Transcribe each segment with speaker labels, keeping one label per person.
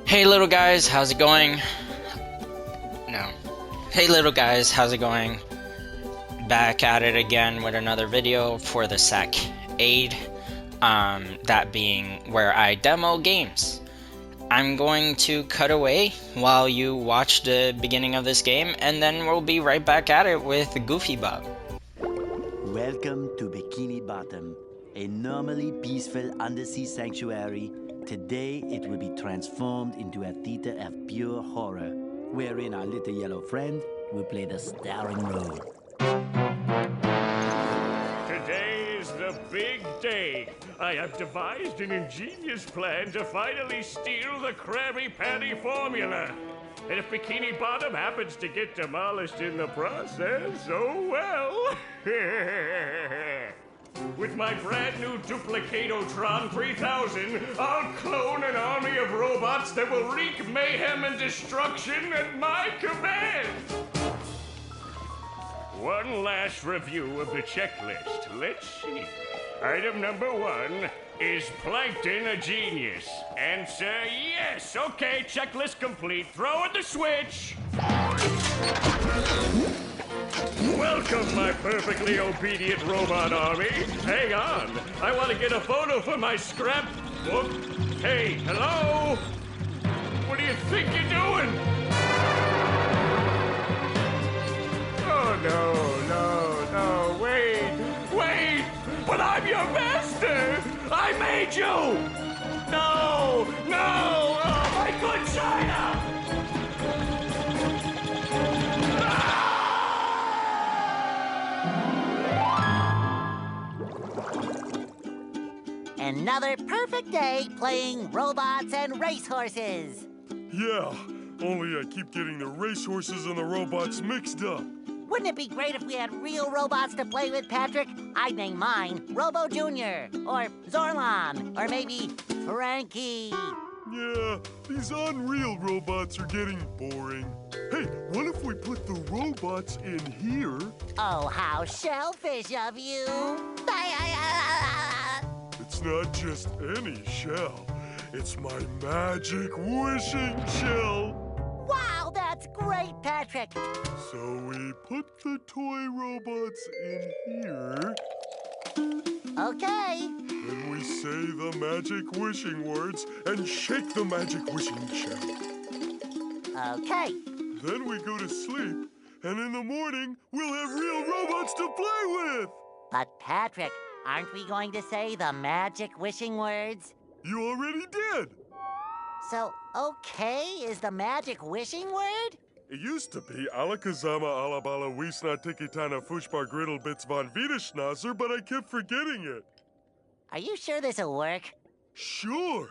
Speaker 1: Hey little guys, how's it going? No. Hey little guys, how's it going? Back at it again with another video for the Sackade. That being where I demo games. I'm going to cut away while you watch the beginning of this game, and then we'll be right back at it with Goofy Bob.
Speaker 2: Welcome to Bikini Bottom, a normally peaceful undersea sanctuary. Today it will be transformed into a theater of pure horror, wherein our little yellow friend will play the starring role.
Speaker 3: Today is the big day. I have devised an ingenious plan to finally steal the Krabby Patty formula. And if Bikini Bottom happens to get demolished in the process, oh well. With my brand new Duplicatotron 3000, I'll clone an army of robots that will wreak mayhem and destruction at my command. One last review of the checklist. Let's see. Item number 1, is Plankton a genius? Answer yes. Okay, checklist complete. Throw in the switch. Welcome, my perfectly obedient robot army. Hang on. I want to get a photo for my scrapbook. Hey, hello? What do you think you're doing? Oh, no, wait! But I'm your master! I made you! No! Oh, my good China!
Speaker 4: Another perfect day playing robots and racehorses.
Speaker 5: Yeah, only I keep getting the racehorses and the robots mixed up.
Speaker 4: Wouldn't it be great if we had real robots to play with, Patrick? I'd name mine Robo Jr. or Zorlon or maybe Frankie.
Speaker 5: Yeah, these unreal robots are getting boring. Hey, what if we put the robots in here?
Speaker 4: Oh, how shellfish of you.
Speaker 5: It's not just any shell. It's my magic wishing shell.
Speaker 4: Wow, that's great, Patrick.
Speaker 5: So we put the toy robots in here.
Speaker 4: Okay.
Speaker 5: Then we say the magic wishing words and shake the magic wishing shell.
Speaker 4: Okay.
Speaker 5: Then we go to sleep, and in the morning, we'll have real robots to play with!
Speaker 4: But, Patrick, aren't we going to say the magic wishing words?
Speaker 5: You already did!
Speaker 4: So, okay is the magic wishing word?
Speaker 5: It used to be Alakazama Alabala Wiesna Tikitana Fushbar Griddle Bits von Wiederschnauzer, but I kept forgetting it.
Speaker 4: Are you sure this'll work?
Speaker 5: Sure!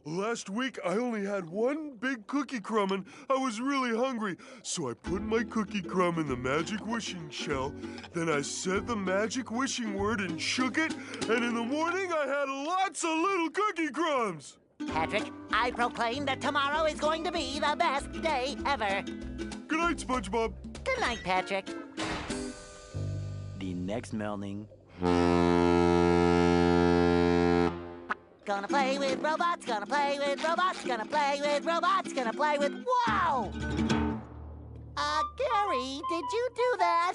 Speaker 5: Last week, I only had one big cookie crumb and I was really hungry. So I put my cookie crumb in the magic wishing shell. Then I said the magic wishing word and shook it. And in the morning, I had lots of little cookie crumbs.
Speaker 4: Patrick, I proclaim that tomorrow is going to be the best day ever.
Speaker 5: Good night, SpongeBob.
Speaker 4: Good night, Patrick.
Speaker 2: The next morning.
Speaker 4: Gonna play with robots, gonna play with robots, gonna play with robots, gonna play with... Wow! Gary, did you do that?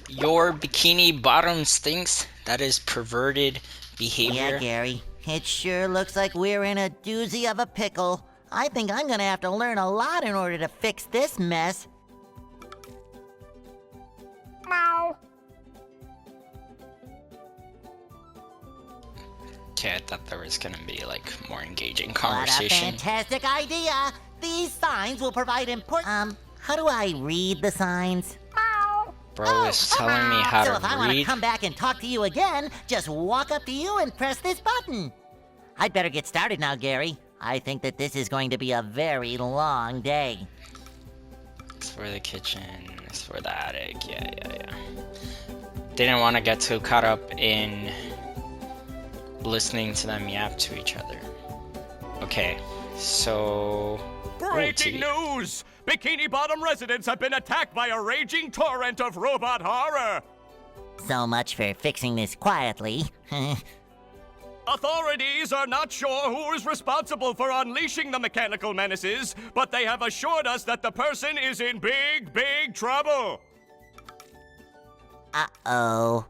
Speaker 1: Your Bikini Bottom stinks. That is perverted behavior.
Speaker 4: Yeah, Gary. It sure looks like we're in a doozy of a pickle. I think I'm gonna have to learn a lot in order to fix this mess.
Speaker 1: Okay, I thought there was gonna be like more engaging conversation.
Speaker 4: What a fantastic idea! These signs will provide important... how do I read the signs?
Speaker 1: Bro is telling me how
Speaker 4: So
Speaker 1: to
Speaker 4: if I want to
Speaker 1: read.
Speaker 4: come back and talk to you again, just walk up to you and press this button. I'd better get started now, Gary. I think that this is going to be a very long day.
Speaker 1: It's for the kitchen, it's for the attic, yeah. Didn't want to get too caught up in listening to them yap to each other. Okay, so...
Speaker 3: Breaking news! Bikini Bottom residents have been attacked by a raging torrent of robot horror!
Speaker 4: So much for fixing this quietly.
Speaker 3: Authorities are not sure who is responsible for unleashing the mechanical menaces, but they have assured us that the person is in big, big trouble.
Speaker 4: Uh-oh.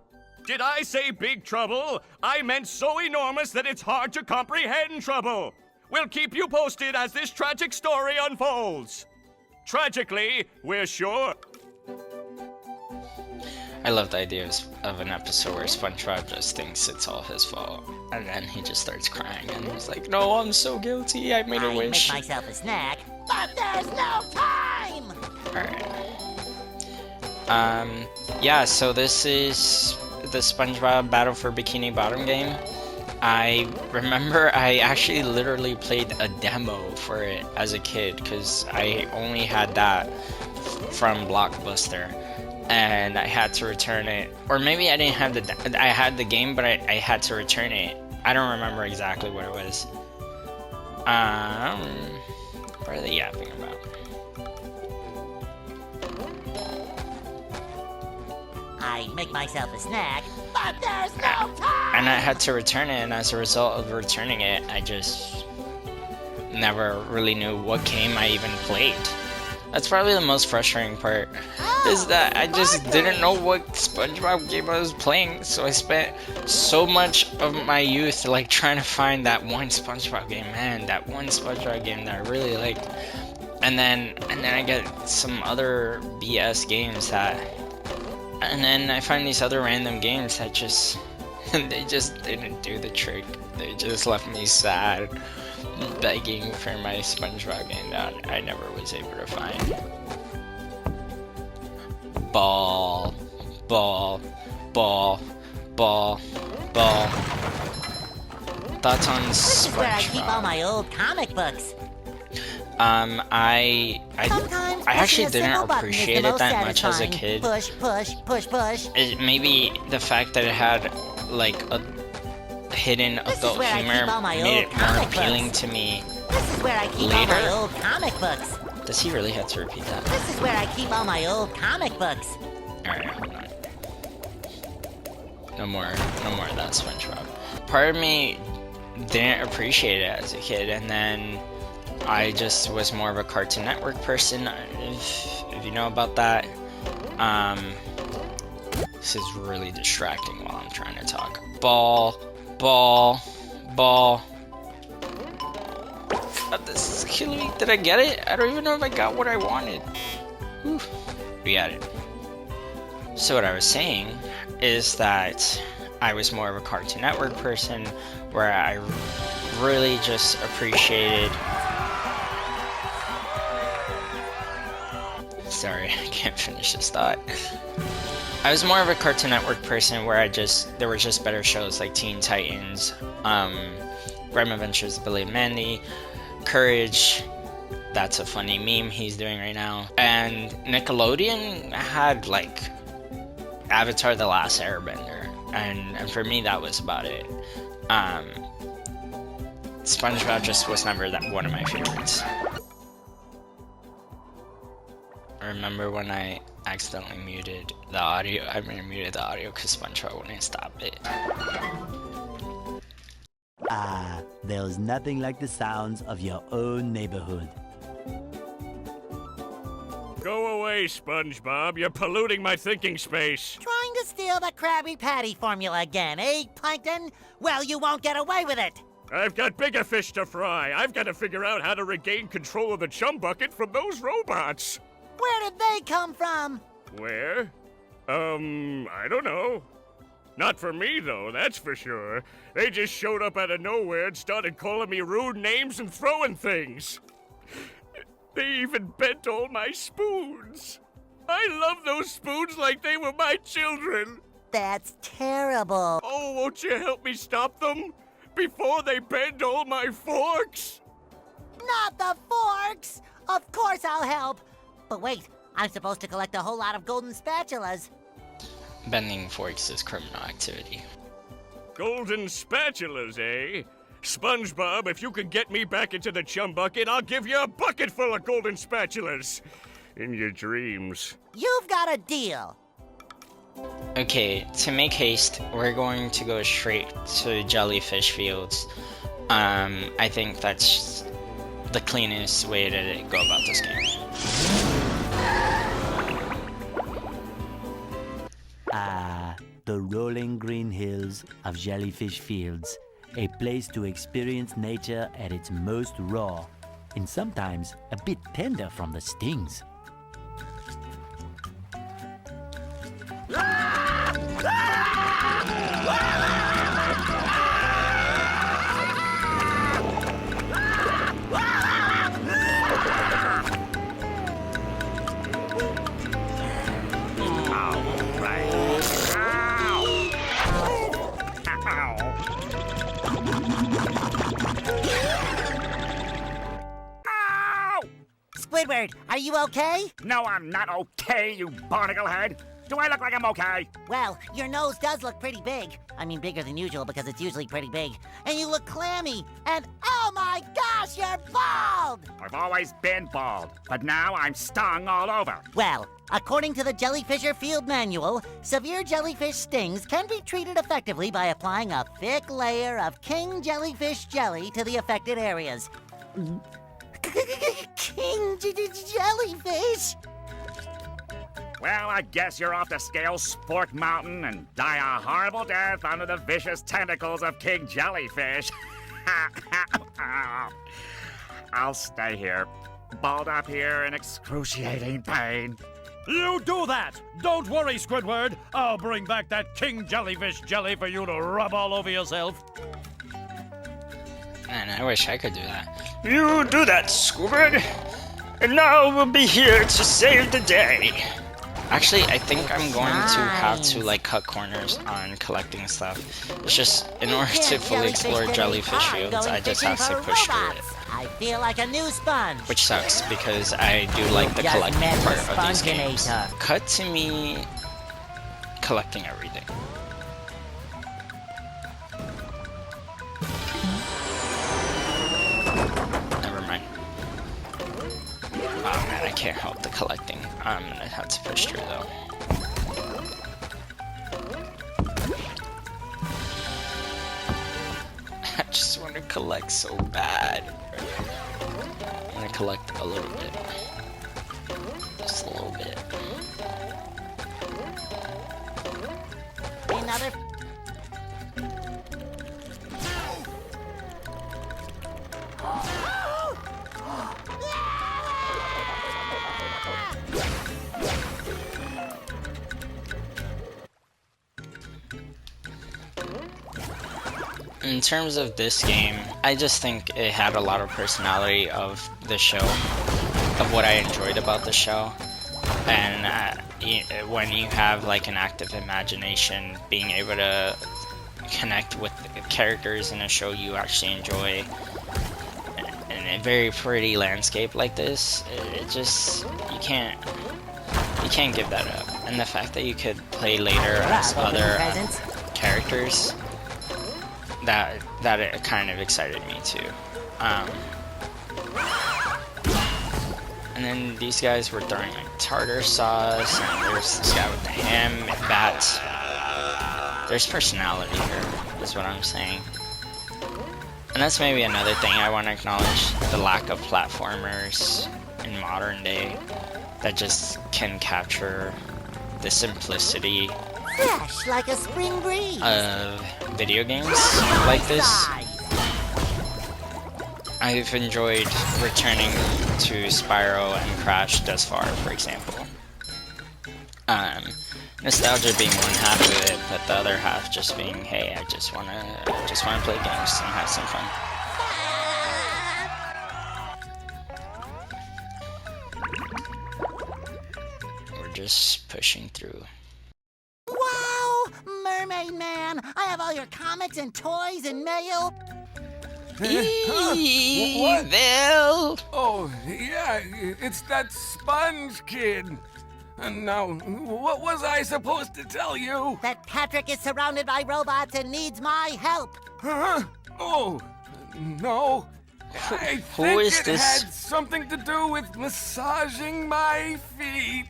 Speaker 3: Did I say big trouble? I meant so enormous that it's hard to comprehend trouble. We'll keep you posted as this tragic story unfolds. Tragically, we're sure.
Speaker 1: I love the idea of an episode where SpongeBob just thinks it's all his fault, and then he just starts crying, and he's like, "No, I'm so guilty. I made a wish."
Speaker 4: I make myself a snack, but there's no time.
Speaker 1: All right. Yeah. So this is the SpongeBob Battle for Bikini Bottom game. I remember I actually literally played a demo for it as a kid because I only had that from Blockbuster, and I had to return it. Or maybe I didn't have I had the game, but I had to return it. I don't remember exactly what it was. What are they yapping about?
Speaker 4: I make myself a snack, but there's no time!
Speaker 1: And I had to return it, and as a result of returning it, I just never really knew what game I even played. That's probably the most frustrating part, is that I just didn't know what SpongeBob game I was playing, so I spent so much of my youth like trying to find that one SpongeBob game, man, that one SpongeBob game that I really liked. And then I get some other BS games and then I find these other random games that they just didn't do the trick. They just left me sad, begging for my SpongeBob game that I never was able to find. Ball. Thoughts on SpongeBob?
Speaker 4: This is where I keep all my old comic books.
Speaker 1: I actually didn't appreciate it that much as a kid.
Speaker 4: Push.
Speaker 1: Maybe the fact that it had like a hidden adult humor made it more appealing to me.
Speaker 4: This is where I keep all my old comic books.
Speaker 1: Does he really have to repeat that?
Speaker 4: This is where I keep all my old comic books.
Speaker 1: Alright, hold on. No more of that SpongeBob. Part of me didn't appreciate it as a kid, and then I just was more of a Cartoon Network person, if you know about that. This is really distracting while I'm trying to talk. Ball. God, this is killing me. Did I get it? I don't even know if I got what I wanted. Whew. We got it. So what I was saying is that I was more of a Cartoon Network person, where I really just appreciated... Sorry, I can't finish this thought. I was more of a Cartoon Network person where there were just better shows like Teen Titans, Grime Adventures of Billy and Mandy, Courage, that's a funny meme he's doing right now, and Nickelodeon had like Avatar: The Last Airbender, and for me that was about it. SpongeBob just was never one of my favorites. I remember when I accidentally muted the audio. I muted the audio because SpongeBob wouldn't stop it.
Speaker 2: There's nothing like the sounds of your own neighborhood.
Speaker 3: Go away, SpongeBob. You're polluting my thinking space.
Speaker 4: Trying to steal the Krabby Patty formula again, eh, Plankton? Well, you won't get away with it.
Speaker 3: I've got bigger fish to fry. I've got to figure out how to regain control of the chum bucket from those robots.
Speaker 4: Where did they come from?
Speaker 3: Where? I don't know. Not for me, though, that's for sure. They just showed up out of nowhere and started calling me rude names and throwing things. They even bent all my spoons. I love those spoons like they were my children.
Speaker 4: That's terrible.
Speaker 3: Oh, won't you help me stop them? Before they bend all my forks?
Speaker 4: Not the forks! Of course I'll help. But wait, I'm supposed to collect a whole lot of golden spatulas.
Speaker 1: Bending forks is criminal activity.
Speaker 3: Golden spatulas, eh? SpongeBob, if you can get me back into the chum bucket, I'll give you a bucket full of golden spatulas. In your dreams.
Speaker 4: You've got a deal.
Speaker 1: Okay, to make haste, we're going to go straight to jellyfish fields. I think that's the cleanest way to go about this game.
Speaker 2: The rolling green hills of Jellyfish Fields, a place to experience nature at its most raw, and sometimes a bit tender from the stings.
Speaker 4: Squidward, are you okay?
Speaker 6: No, I'm not okay, you barnacle head. Do I look like I'm okay?
Speaker 4: Well, your nose does look pretty big. I mean, bigger than usual because it's usually pretty big. And you look clammy. And oh my gosh, you're bald!
Speaker 6: I've always been bald, but now I'm stung all over.
Speaker 4: Well, according to the Jellyfisher Field Manual, severe jellyfish stings can be treated effectively by applying a thick layer of king jellyfish jelly to the affected areas. King jellyfish?
Speaker 6: Well, I guess you're off to scale Spork Mountain and die a horrible death under the vicious tentacles of King Jellyfish. I'll stay here, balled up here in excruciating pain.
Speaker 7: You do that! Don't worry, Squidward. I'll bring back that King Jellyfish jelly for you to rub all over yourself.
Speaker 1: Man, I wish I could do that. You do that, Squidward! And now we'll be here to save the day! Actually, I think I'm going to have to, like, cut corners on collecting stuff. It's just, in order to fully explore jellyfish fields, I just have to push through it.
Speaker 4: I feel like a new sponge.
Speaker 1: Which sucks, because I do like the collecting part of these games. Cut to me collecting everything. Never mind. Oh man, I can't help the collecting. I'm gonna have to push through though. I just want to collect so bad. I'm gonna collect a little bit. Just a little bit.
Speaker 4: Another.
Speaker 1: In terms of this game, I just think it had a lot of personality of the show, of what I enjoyed about the show. And when you have like an active imagination, being able to connect with the characters in a show you actually enjoy, in a very pretty landscape like this, it just, you can't give that up. And the fact that you could play later as other characters, that it kind of excited me too. And then these guys were throwing like tartar sauce, and there's this guy with the ham and bats. There's personality here, is what I'm saying. And that's maybe another thing I want to acknowledge, the lack of platformers in modern day that just can capture the simplicity
Speaker 4: Fresh like a spring breeze.
Speaker 1: of video games like this. I've enjoyed returning to Spyro and Crash thus far, for example. Nostalgia being one half of it, but the other half just being, hey, I just wanna play games and have some fun. We're just pushing through.
Speaker 4: Wow! Mermaid Man! I have all your comics and toys and mail.
Speaker 1: Evil!
Speaker 8: Oh, yeah, it's that Sponge Kid. And now, what was I supposed to tell you?
Speaker 4: That Patrick is surrounded by robots and needs my help.
Speaker 8: Huh? Oh, no. I
Speaker 1: Who
Speaker 8: think
Speaker 1: is
Speaker 8: it
Speaker 1: this?
Speaker 8: had something to do with massaging my feet.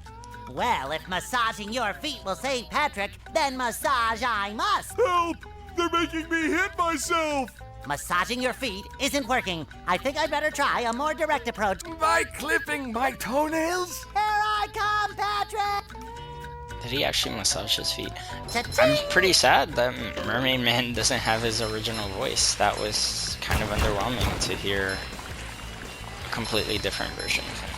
Speaker 4: Well, if massaging your feet will save Patrick, then massage I must.
Speaker 5: Help! They're making me hit myself!
Speaker 4: Massaging your feet isn't working. I think I'd better try a more direct approach.
Speaker 8: By clipping my toenails?
Speaker 4: Here I come, Patrick!
Speaker 1: Did he actually massage his feet?
Speaker 4: Ta-ta!
Speaker 1: I'm pretty sad that Mermaid Man doesn't have his original voice. That was kind of underwhelming to hear a completely different version of him.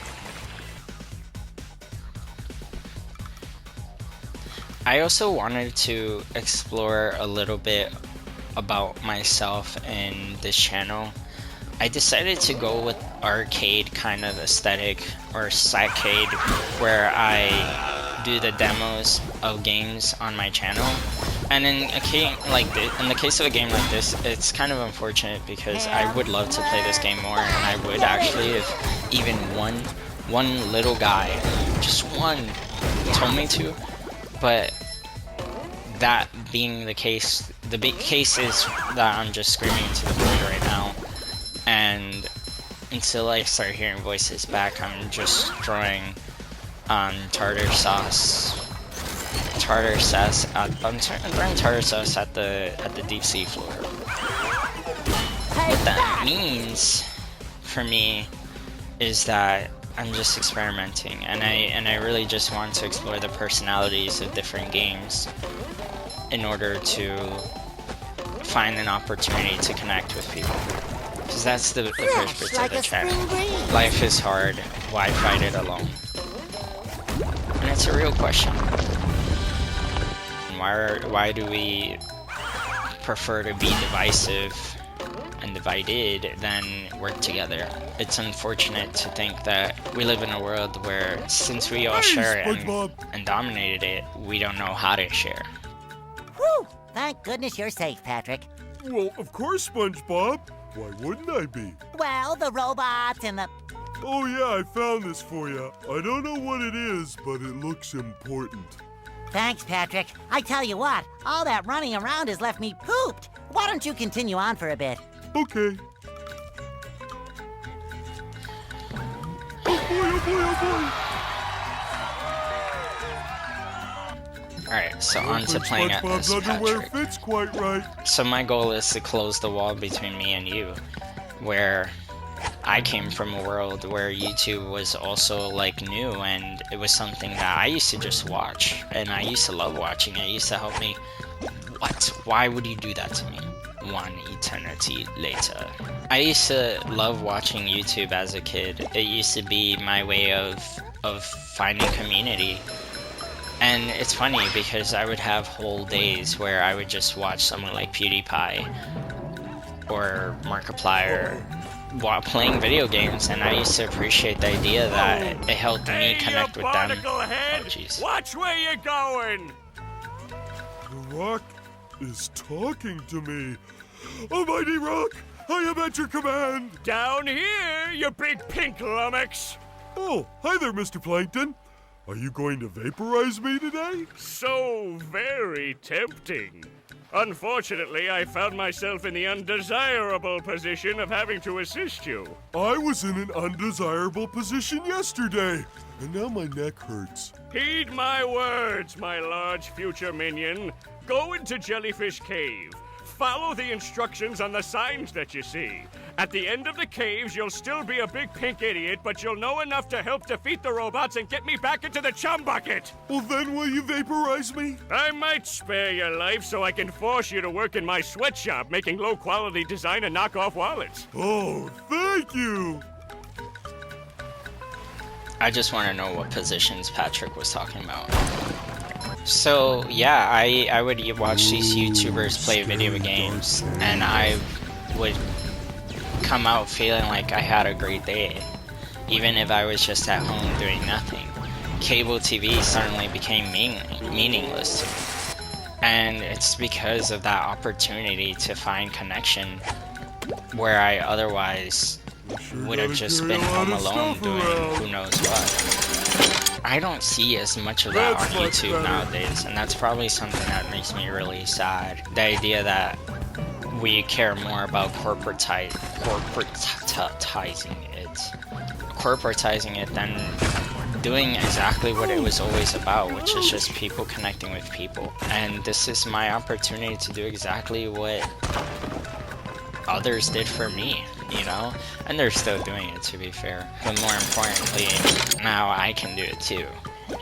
Speaker 1: I also wanted to explore a little bit about myself in this channel. I decided to go with arcade kind of aesthetic, or Sackade, where I do the demos of games on my channel. And in the case of a game like this, it's kind of unfortunate because I would love to play this game more, and I would actually if even one little guy, just one, told me to. But that being the case, the big case is that I'm just screaming into the void right now, and until I start hearing voices back, I'm just drawing tartar sauce. I'm throwing tartar sauce at the deep sea floor. What that means for me is that I'm just experimenting, and I really just want to explore the personalities of different games in order to find an opportunity to connect with people. Because that's the purpose of the channel. Life is hard, why fight it alone? And it's a real question. Why do we prefer to be divisive and divided than work together? It's unfortunate to think that we live in a world where, since we all share it and dominated it, we don't know how to share.
Speaker 4: Whew! Thank goodness you're safe, Patrick.
Speaker 5: Well, of course, SpongeBob. Why wouldn't I be?
Speaker 4: Well, the robots and the...
Speaker 5: Oh yeah, I found this for you. I don't know what it is, but it looks important.
Speaker 4: Thanks, Patrick. I tell you what, all that running around has left me pooped. Why don't you continue on for a bit?
Speaker 5: Okay. Oh boy, oh boy, oh boy!
Speaker 1: Alright, so on to playing at this,
Speaker 5: underwear
Speaker 1: Patrick.
Speaker 5: fits quite right.
Speaker 1: So my goal is to close the wall between me and you, where I came from a world where YouTube was also like new, and it was something that I used to just watch, and I used to love watching it. It used to help me. What? Why would you do that to me? One eternity later. I used to love watching YouTube as a kid. It used to be my way of finding community. And it's funny because I would have whole days where I would just watch someone like PewDiePie or Markiplier while playing video games, and I used to appreciate the idea that it helped me connect with them. Oh, jeez.
Speaker 3: Watch where you're going!
Speaker 5: The rock is talking to me. Almighty Rock, I am at your command.
Speaker 3: Down here, you big pink lummox!
Speaker 5: Oh, hi there, Mr. Plankton. Are you going to vaporize me today?
Speaker 3: So very tempting. Unfortunately, I found myself in the undesirable position of having to assist you.
Speaker 5: I was in an undesirable position yesterday, and now my neck hurts.
Speaker 3: Heed my words, my large future minion. Go into Jellyfish Cave. Follow the instructions on the signs that you see. At the end of the caves, you'll still be a big pink idiot, but you'll know enough to help defeat the robots and get me back into the chum bucket.
Speaker 5: Well, then will you vaporize me?
Speaker 3: I might spare your life so I can force you to work in my sweatshop making low-quality design and knockoff wallets.
Speaker 5: Oh, thank you.
Speaker 1: I just want to know what positions Patrick was talking about. So, yeah, I would watch these YouTubers play video games, and I would come out feeling like I had a great day, even if I was just at home doing nothing. Cable TV suddenly became meaningless to me, and it's because of that opportunity to find connection where I otherwise would have just been home alone doing who knows what. I don't see as much of that on YouTube nowadays, and that's probably something that makes me really sad. The idea that we care more about corporatizing it than doing exactly what it was always about, which is just people connecting with people. And this is my opportunity to do exactly what others did for me, you know? And they're still doing it, to be fair. But more importantly, now I can do it too,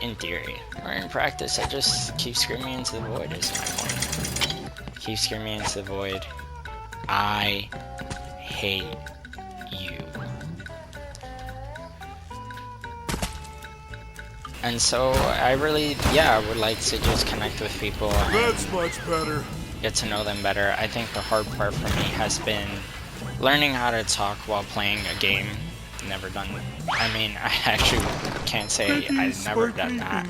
Speaker 1: in theory. Or in practice, I just keep screaming into the void is my point. Keep screaming into the void. I hate you. And so I really, I would like to just connect with people and
Speaker 5: That's much better.
Speaker 1: get to know them better. I think the hard part for me has been learning how to talk while playing a game. Never done. I mean, I actually can't say I've never done that,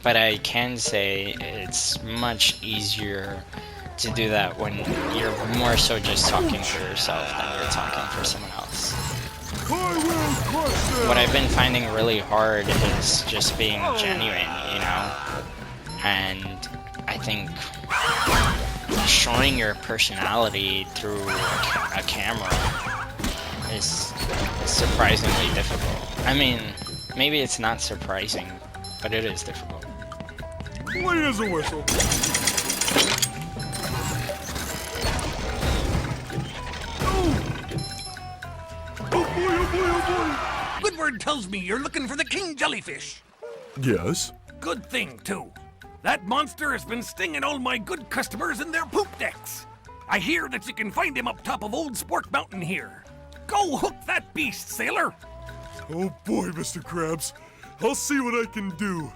Speaker 1: but I can say it's much easier to do that when you're more so just talking for yourself than you're talking for someone else. What I've been finding really hard is just being genuine, you know? And I think showing your personality through a camera is surprisingly difficult. I mean, maybe it's not surprising, but it is difficult.
Speaker 5: Clean as a whistle.
Speaker 8: Squidward tells me you're looking for the king jellyfish.
Speaker 5: Yes?
Speaker 8: Good thing, too. That monster has been stinging all my good customers in their poop decks. I hear that you can find him up top of Old Sport Mountain here. Go hook that beast, sailor.
Speaker 5: Oh boy, Mr. Krabs. I'll see what I can do.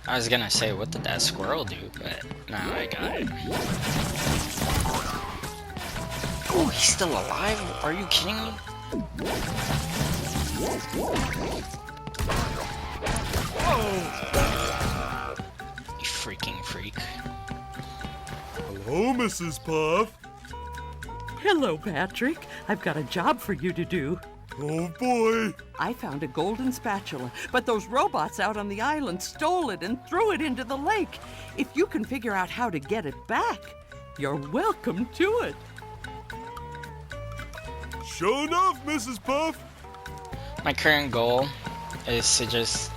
Speaker 1: I was gonna say, what did that squirrel do? But now I got it. Oh, he's still alive? Are you kidding me? You freaking freak.
Speaker 5: Hello, Mrs. Puff.
Speaker 9: Hello, Patrick. I've got a job for you to do.
Speaker 5: Oh boy.
Speaker 9: I found a golden spatula, but those robots out on the island stole it and threw it into the lake. If you can figure out how to get it back, you're welcome to it.
Speaker 5: Sure enough, Mrs. Puff.
Speaker 1: My current goal is to just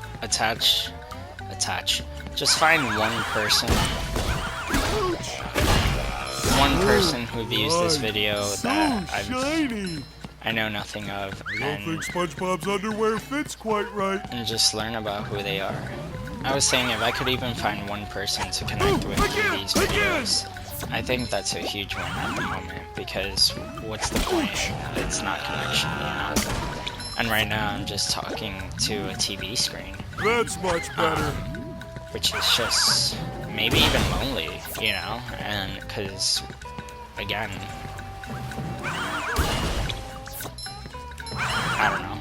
Speaker 1: just find one person who views this video that I know nothing of,
Speaker 5: I don't think SpongeBob's underwear fits quite right.
Speaker 1: and just learn about who they are. I was saying if I could even find one person to connect with through these videos, I think that's a huge win at the moment, because what's the point? It's not connection, you know? And right now I'm just talking to a TV screen,
Speaker 5: That's much better.
Speaker 1: which is just maybe even lonely, you know? And because, again, I don't know.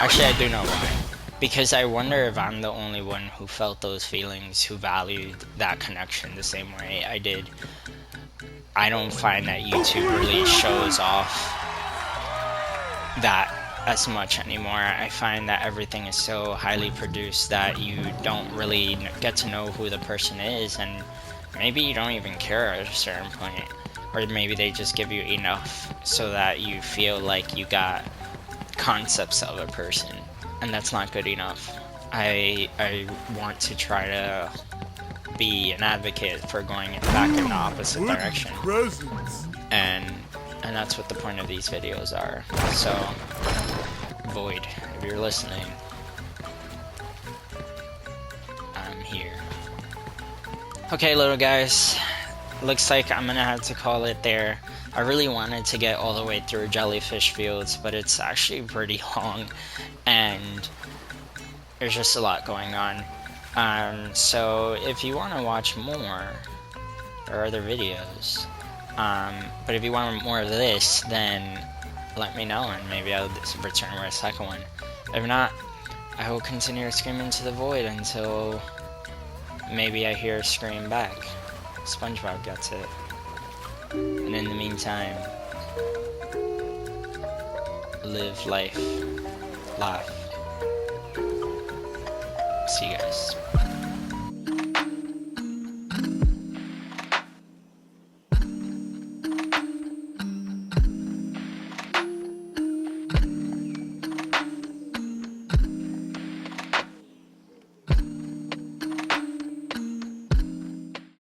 Speaker 1: Actually, I do know why. Because I wonder if I'm the only one who felt those feelings, who valued that connection the same way I did. I don't find that YouTube really shows off that as much anymore. I find that everything is so highly produced that you don't really get to know who the person is, and maybe you don't even care at a certain point. Or maybe they just give you enough so that you feel like you got concepts of a person, and that's not good enough. I want to try to be an advocate for going back in the opposite direction,
Speaker 5: Presents.
Speaker 1: and that's what the point of these videos are. So, Void, if you're listening, I'm here. Okay, little guys, looks like I'm gonna have to call it there. I really wanted to get all the way through Jellyfish Fields, but it's actually pretty long, and there's just a lot going on. So if you want to watch more, or other videos, but if you want more of this, then let me know, and maybe I'll return with a second one. If not, I will continue to scream into the void until maybe I hear a scream back. SpongeBob gets it. And in the meantime, live life, laugh. See you guys.